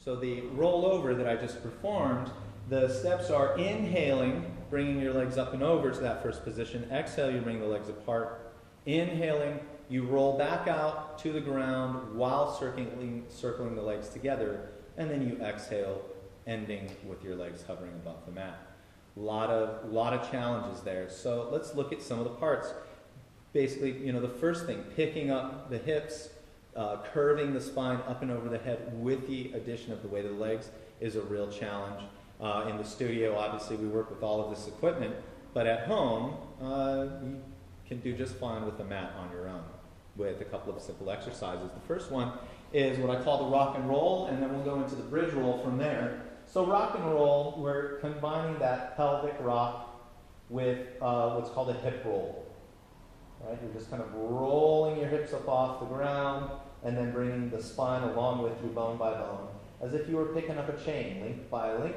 So the rollover that I just performed, the steps are inhaling, bringing your legs up and over to that first position. Exhale, you bring the legs apart. Inhaling, you roll back out to the ground while circling the legs together. And then you exhale, ending with your legs hovering above the mat. Lot of challenges there. So let's look at some of the parts. Basically, the first thing, picking up the hips, curving the spine up and over the head with the addition of the weight of the legs is a real challenge. In the studio, obviously, we work with all of this equipment, but at home, you can do just fine with the mat on your own with a couple of simple exercises. The first one is what I call the rock and roll, and then we'll go into the bridge roll from there. So rock and roll, we're combining that pelvic rock with what's called a hip roll. Right? You're just kind of rolling your hips up off the ground and then bringing the spine along with you bone by bone, as if you were picking up a chain, link by link,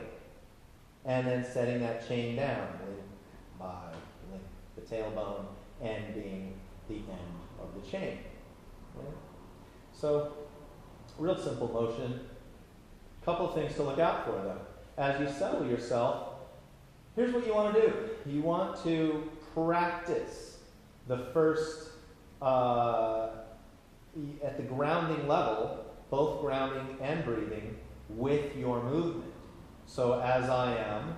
and then setting that chain down, link by link, the tailbone ending the end of the chain. Right? So, real simple motion. Couple of things to look out for, though. As you settle yourself, here's what you want to do. You want to practice the first, at the grounding level, both grounding and breathing, with your movement. So as I am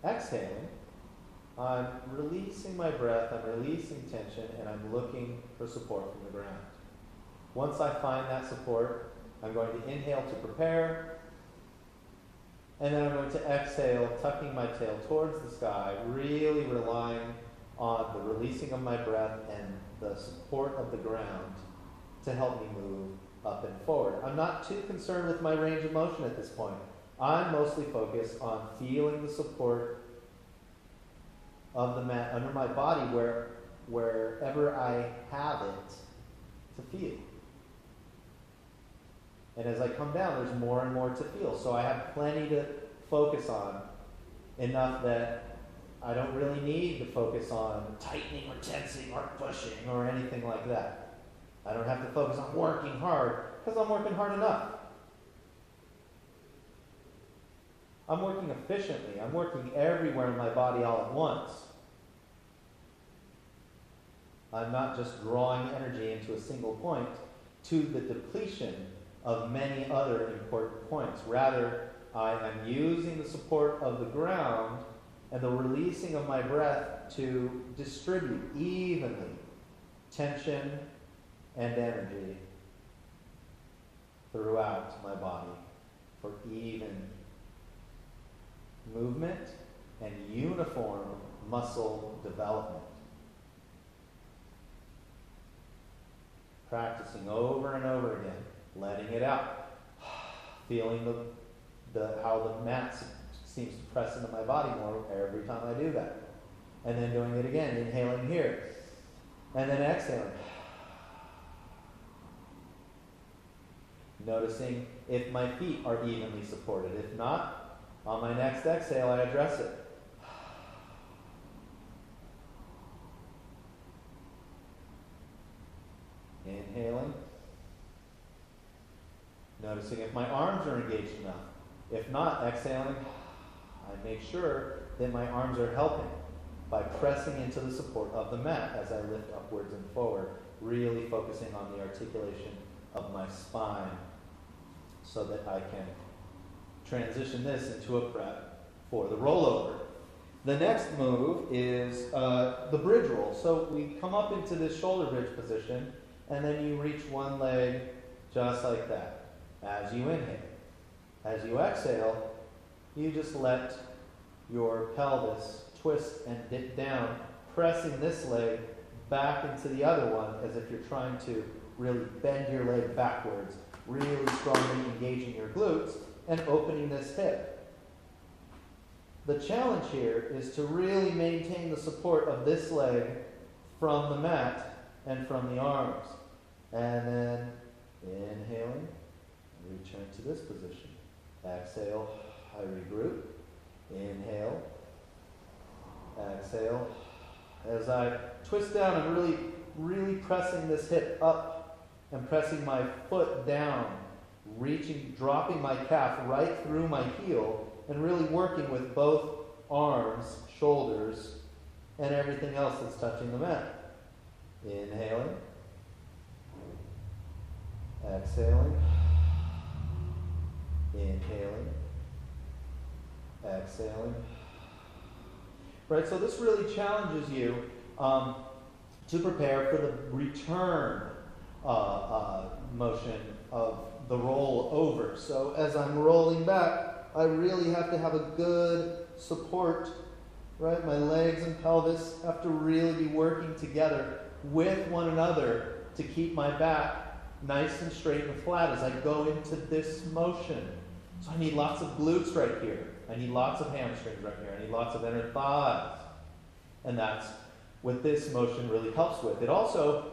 exhaling, I'm releasing my breath, I'm releasing tension, and I'm looking for support from the ground. Once I find that support, I'm going to inhale to prepare, and then I'm going to exhale, tucking my tail towards the sky, really relying on the releasing of my breath and the support of the ground to help me move up and forward. I'm not too concerned with my range of motion at this point. I'm mostly focused on feeling the support of the mat under my body wherever I have it to feel. And as I come down, there's more and more to feel. So I have plenty to focus on, enough that I don't really need to focus on tightening or tensing or pushing or anything like that. I don't have to focus on working hard, because I'm working hard enough. I'm working efficiently. I'm working everywhere in my body all at once. I'm not just drawing energy into a single point to the depletion of many other important points. Rather, I am using the support of the ground and the releasing of my breath to distribute evenly tension and energy throughout my body for even movement and uniform muscle development. Practicing over and over again, letting it out, feeling how the mat seems to press into my body more every time I do that. And then doing it again, inhaling here, and then exhaling. Noticing if my feet are evenly supported. If not, on my next exhale, I address it. Inhaling. Noticing if my arms are engaged enough. If not, exhaling, I make sure that my arms are helping by pressing into the support of the mat as I lift upwards and forward, really focusing on the articulation of my spine so that I can transition this into a prep for the rollover. The next move is the bridge roll. So we come up into this shoulder bridge position, and then you reach one leg just like that as you inhale. As you exhale, you just let your pelvis twist and dip down, pressing this leg back into the other one as if you're trying to really bend your leg backwards, really strongly engaging your glutes and opening this hip. The challenge here is to really maintain the support of this leg from the mat and from the arms. And then inhaling, return to this position. Exhale, I regroup. Inhale, exhale. As I twist down, I'm really pressing this hip up and pressing my foot down reaching, dropping my calf right through my heel, and really working with both arms, shoulders, and everything else that's touching the mat. Inhaling. Exhaling. Inhaling. Exhaling. Right, so this really challenges you to prepare for the return motion of the roll over. So as I'm rolling back, I really have to have a good support, right? My legs and pelvis have to really be working together with one another to keep my back nice and straight and flat as I go into this motion. So I need lots of glutes right here. I need lots of hamstrings right here. I need lots of inner thighs. And that's what this motion really helps with. It also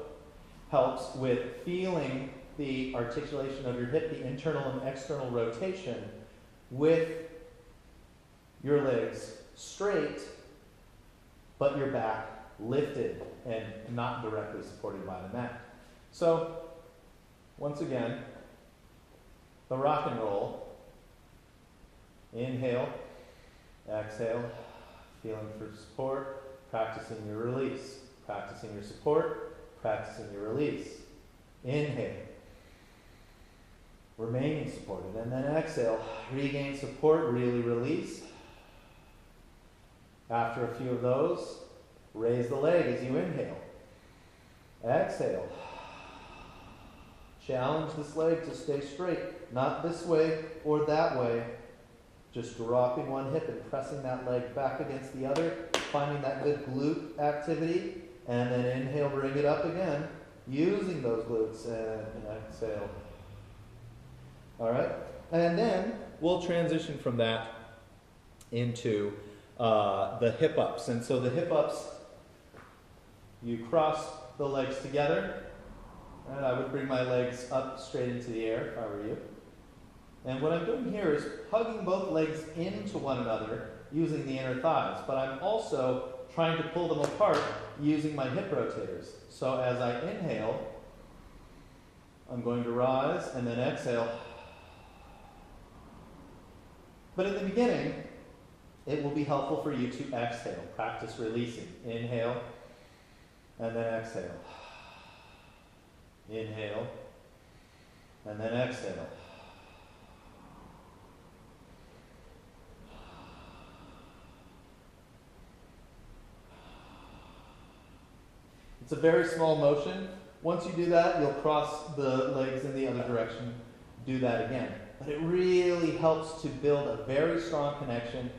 helps with feeling the articulation of your hip, the internal and external rotation, with your legs straight, but your back lifted and not directly supported by the mat. So, once again, the rock and roll. Inhale, exhale, feeling for support, practicing your release, practicing your support, practicing your release. Inhale, remaining supported, and then exhale, regain support, really release. After a few of those, raise the leg as you inhale. Exhale. Challenge this leg to stay straight, not this way or that way. Just dropping one hip and pressing that leg back against the other, finding that good glute activity, and then inhale, bring it up again, using those glutes, and exhale. All right? And then we'll transition from that into the hip ups. And so the hip ups, you cross the legs together, and I would bring my legs up straight into the air if I were you. And what I'm doing here is hugging both legs into one another using the inner thighs, but I'm also trying to pull them apart using my hip rotators. So as I inhale, I'm going to rise and then exhale. But in the beginning, it will be helpful for you to exhale. Practice releasing. Inhale and then exhale. Inhale and then exhale. It's a very small motion. Once you do that, you'll cross the legs in the other direction. Do that again. But it really helps to build a very strong connection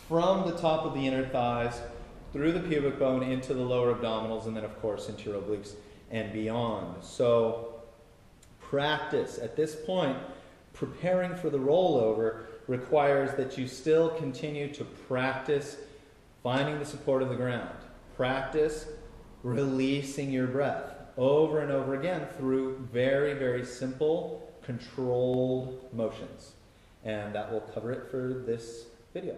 from the top of the inner thighs, through the pubic bone, into the lower abdominals, and then, of course, into your obliques and beyond. So practice. At this point, preparing for the rollover requires that you still continue to practice finding the support of the ground. Practice releasing your breath over and over again through very, very simple, controlled motions. And that will cover it for this video.